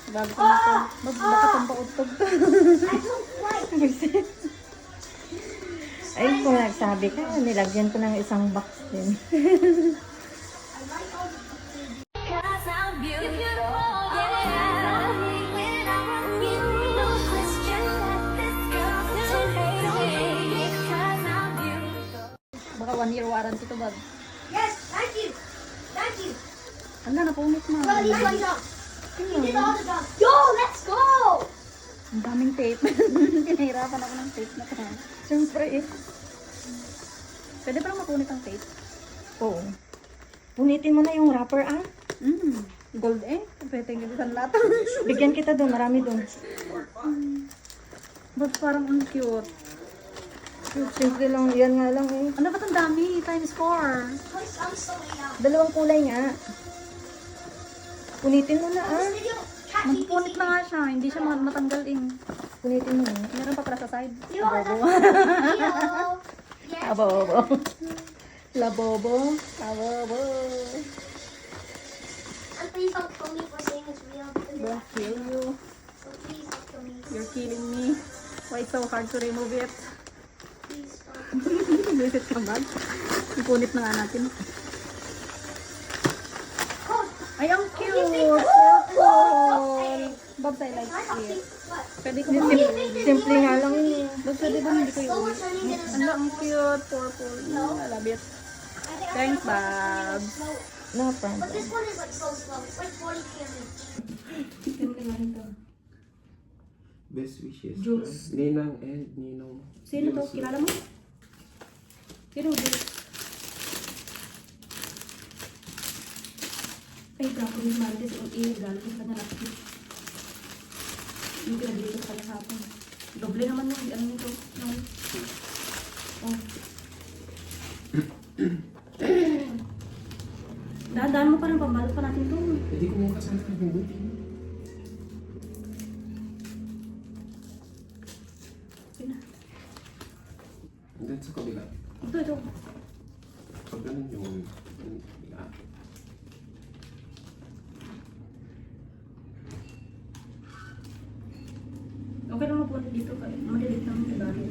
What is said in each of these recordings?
Bago ko na to. Baka itong pautog to. Ay, kung nagsabi ka, nilagyan ko ng isang box din. Baka 1 year warranty to, bag. Yes, thank you. Thank you. Hala, napunit na. Well, these ones up. You did all the jobs. Yo, let's go. Ang daming tape. Pinahirapan ako ng tape na to. Siyempre eh. Pwede pa lang mapunit ang tape. Oo. Punitin mo na yung wrapper ah. Gold eh. Pwede yung isang lahat. Bigyan kita doon, marami doon. But parang ang cute. Simple lang, yan nga lang eh. Ano ba't ang dami? Times 4. Please, I'm sorry now. Dalawang kulay nga. Punitin mo na ah. This video, chat Magpunit na nga siya. Hindi siya matanggal eh. Punitin mo na. Meron pa para sa side. You know what? Bobo. Yes. Abobo. Labobo. Labobo. And please don't kill me for saying it's real. Don't kill you. So please don't kill me. You're killing me. Why it's so hard to remove it? Please don't. Visit ka bag. Ipunit na nga natin. Oh, Ay, ang cute! Purple! Babs, I like it. what? Pwede ko ba? Simple nga lang eh. Babs, pwede ba hindi ko Slower iuwi? turning it Ano, ang cute. Purple. I love it. I think Thanks, I'm Babs. slow. No But problem. this one is like so slow. It's like 40 km. Best wishes. Jules. Ninang and Ninong. Sino to? Jules. Kilala mo? Sino Jules? Ay, grabe yung Marites. Regalo ko sa kanya last week. Yung pinabili ko sa kanya hapon. Doble naman yung ano nito. Yung... Oh. Dahan-dahan mo pa rin, pambalot pa natin ito. Hindi ko mukha sana ng buti. Pina. And then sa kabila. Ito. Pag ganun yung kabila. Okay lang mapunit dito. Malilit lang yung dali.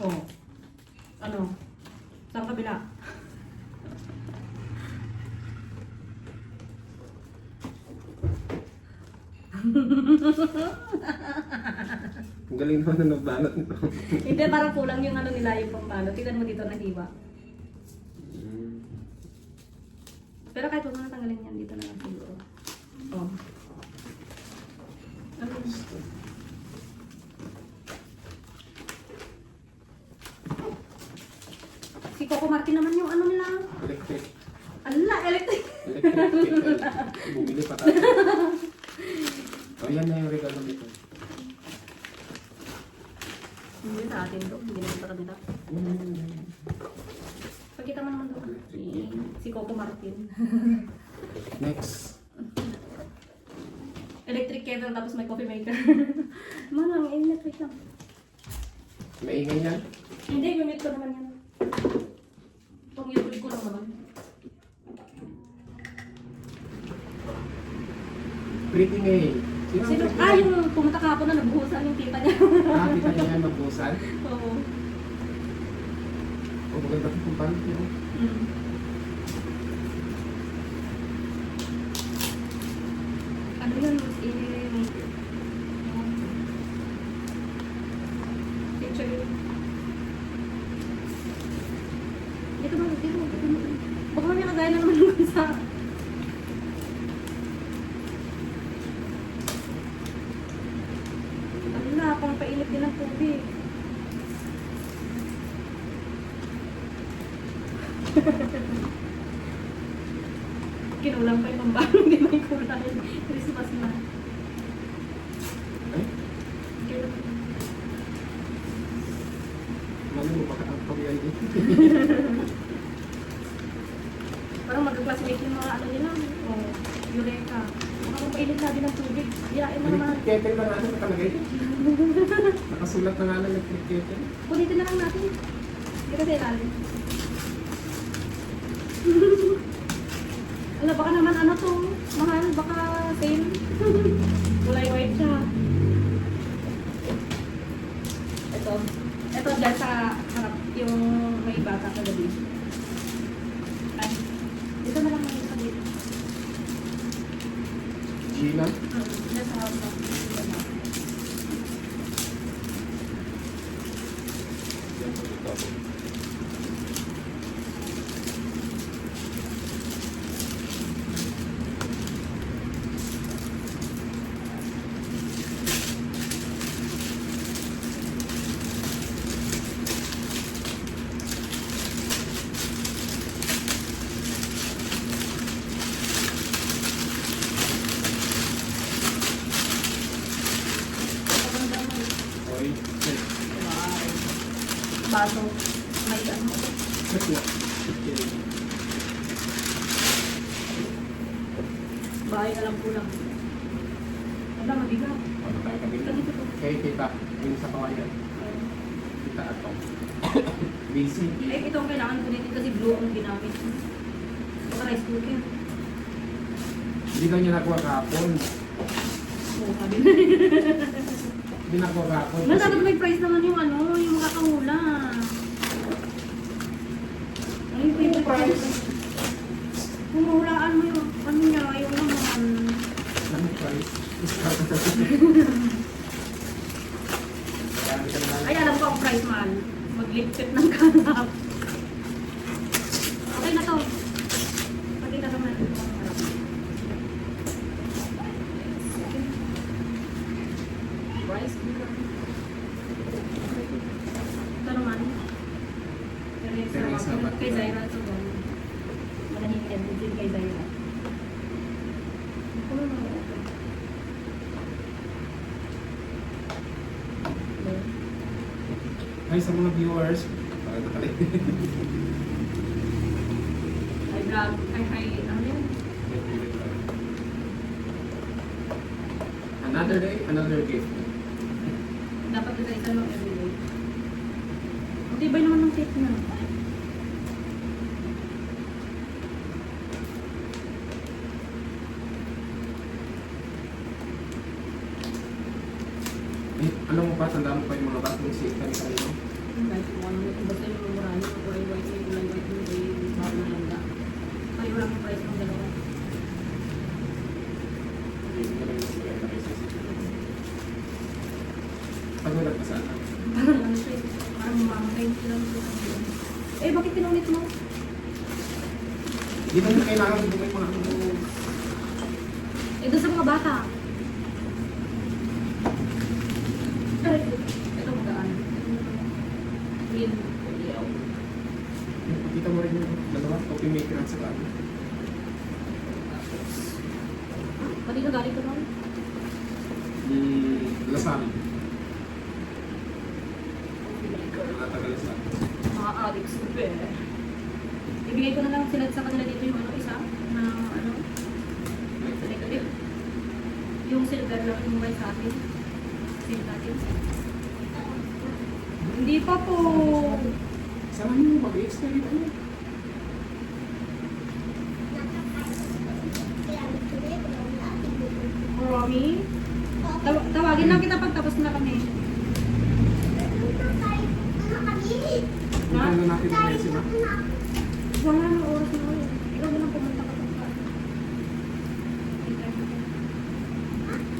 Oh. Ano? Saan kabila? Ang galing naman na nagbanat nito. Hindi, parang kulang yung ano nila yung pambalo. Tignan mo dito na hiwa. Pero kahit huwag mo na tanggalin yan, dito na lang siguro. Oh. Ano yun? Si Coco Martin naman yung ano nila. Electric. Ala, electric. Electric kettle. Bumili pa tayo. O yan na yung regalo nito. Hindi sa atin to. Hindi naman sa kanila. Pagkita mo naman doon. Si Coco Martin. Next. Electric kettle tapos may coffee maker. Manang, electric lang. Maingay yan. Hindi, gumit ko naman yan. Itong i-record ko lang naman. Pretty May. Sino ang Sino? Pretty Ah, May? yung pumunta kahapon na nagbuhusan yung tita niya. Ah, kita niya yan magbusan. Oo. O maganda ko kung paano yun. Mm. Ano yun? Picture yun. Dito ba? Dito ba? Baka may nakagaya na naman yung sa... Wala, pang painit din ang tubig. Kinulang pa yung pambalo, hindi may kulang. Christmas na. Ay, Kinulang. mali mo baka ang pagyan din. Parang mag-classmate yung mga ano nila. Oo. Mainit sabi ng tubig. Hirain mo naman. Electric kettle na natin nakalagay. Nakasulat na nga ng electric kettle. Kulitin na lang natin. Hindi kasi ilalim. Ala, baka naman ano to, mahal, baka sale. Kulay white siya. Ito dyan sa harap, yung may bata kagabi. Ay, dito na lang may sabi. Gina. Dyan sa harap. Yan po ito. Oy, check. Baso. May ano. Check mo. Okay. Bahay na lang kulang. Wala, mabigat. Ano tayo kabila? Kaya kita, yung sa kawayan. Kita ato. Busy. Eh, ito ang kailangan ko dito kasi blue ang ginamit. Baka rice cooker. Hindi daw niya nakuha kahapon. Oo, sabi na. Hindi nakuha kahapon. Mas dapat may price naman yung ano, yung makakahula. Ano yung favorite price? Kung mahulaan mo yung ano niya, yung naman. Ano price? Marami ka na lang. Ay, alam ko ang price man. Maglipit ng kanap. Okay na to. Pakita naman. Rice cooker. Ito naman. Teresa, ba't Kay Zaira ito ba? Manahingin din kay Zaira. Ano naman? Hi sa mga viewers. Bakit nakalik? Ay, vlog. Ay, ano yun? Another day, another gift. Dapat na isa lang everyday. Ang tibay naman ng tape na. Eh, alam mo ba, tandaan mo pa yung mga batong si kanino? Kahit kung ano, basta yung mumurahin, yung kulay white, yung kulay white, yung kulay bago na landa. Ay, wala kang price ng dalawa. Pag wala pa sana. Parang ano siya, parang mamamatay sila ng susunod. Eh, bakit pinunit mo? Hindi naman kailangan kung may mga ano. Eh, doon sa mga bata. Ito magaan. Green. Yaw. Pakita mo rin yung dalawa, coffee maker at saka ano. Pati na galing ko naman. Lasal. Mga taga-lasal. Mga addicts ko pa eh. Ibigay ko na lang sila sa kanila dito yung ano isa na ano. Like, yung silver lang yung white sa atin. Save natin. Hindi pa po. Sana nyo mag-explain ano. Romy? Tawagin lang kita pag tapos na kami. Punta na natin ang Messi na. Wala na oras na ulit. Ikaw na lang pumunta ka pa.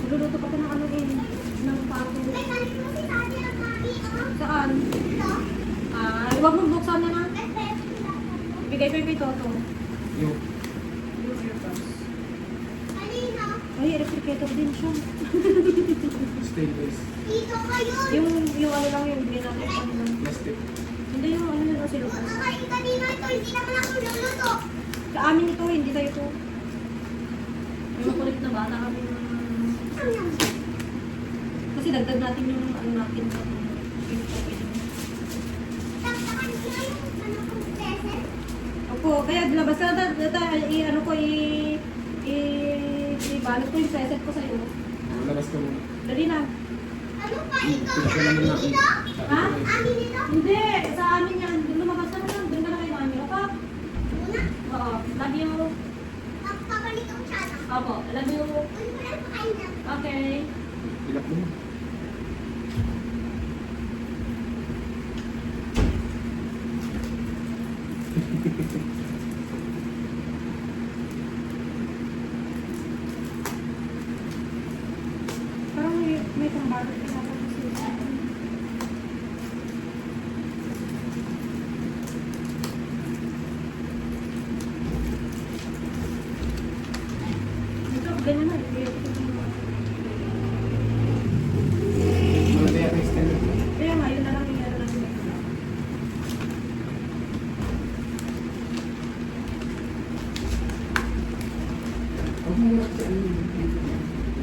Magluluto pa ko ng ano eh. Ng pato. Saan? Ay, huwag mong buksan na na. Ibigay ko yung kay Toto. Yung Yung earbuds. Ay, refrigerator din siya. stainless Yung ano lang yung hindi natin ano lang. plastic. Hindi yung ano yun, sila. Sa amin ito, hindi tayo ito. May makulit na bata kami. Kasi dagdag natin yung ano natin. Opo, kaya labas na ano ko Balot ko yung preset ko sa'yo. Labas ka muna. Dali na. Ano pa ikaw? Ito naman na. Dito? Ha? Amin dito? Hindi! Sa amin yan. Doon lumabas ka na lang. Doon ka na kay mami. Opo? Muna. Oo. Love you. Papalit ang siya. Opo. Love you. Ano pa lang pakain na? Okay. Ilap mo. Parang may pambalot ka sa ito, ganyan na. Mga kaya extend. Kaya nga, yun na lang yung meron natin. Huwag mo muna kasi ano yun.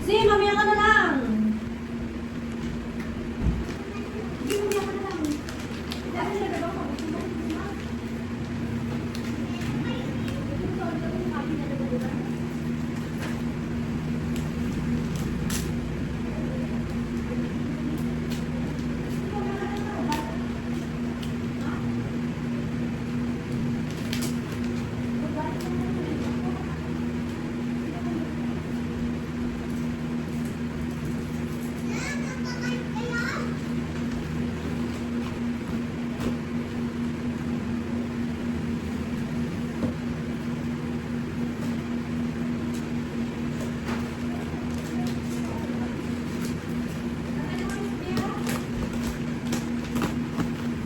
Si, mamaya ka na lang! Sige, mamaya ka na lang. Dahil na ba ako?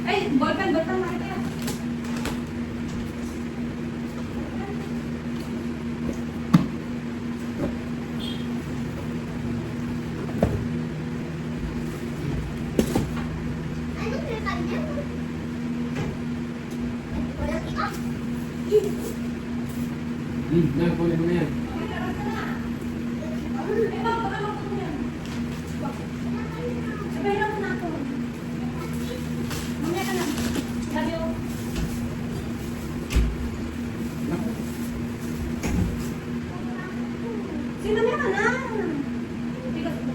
Ay, ballpen, nakita yan. Ano pinakain niya? Walang ikaw. Kunin mo na yan. Eh, baka mo yan. Sabay lang mo na ako. Mamaya ka na. Love you. Naku. Si, mamaya ka na. Bigat mo.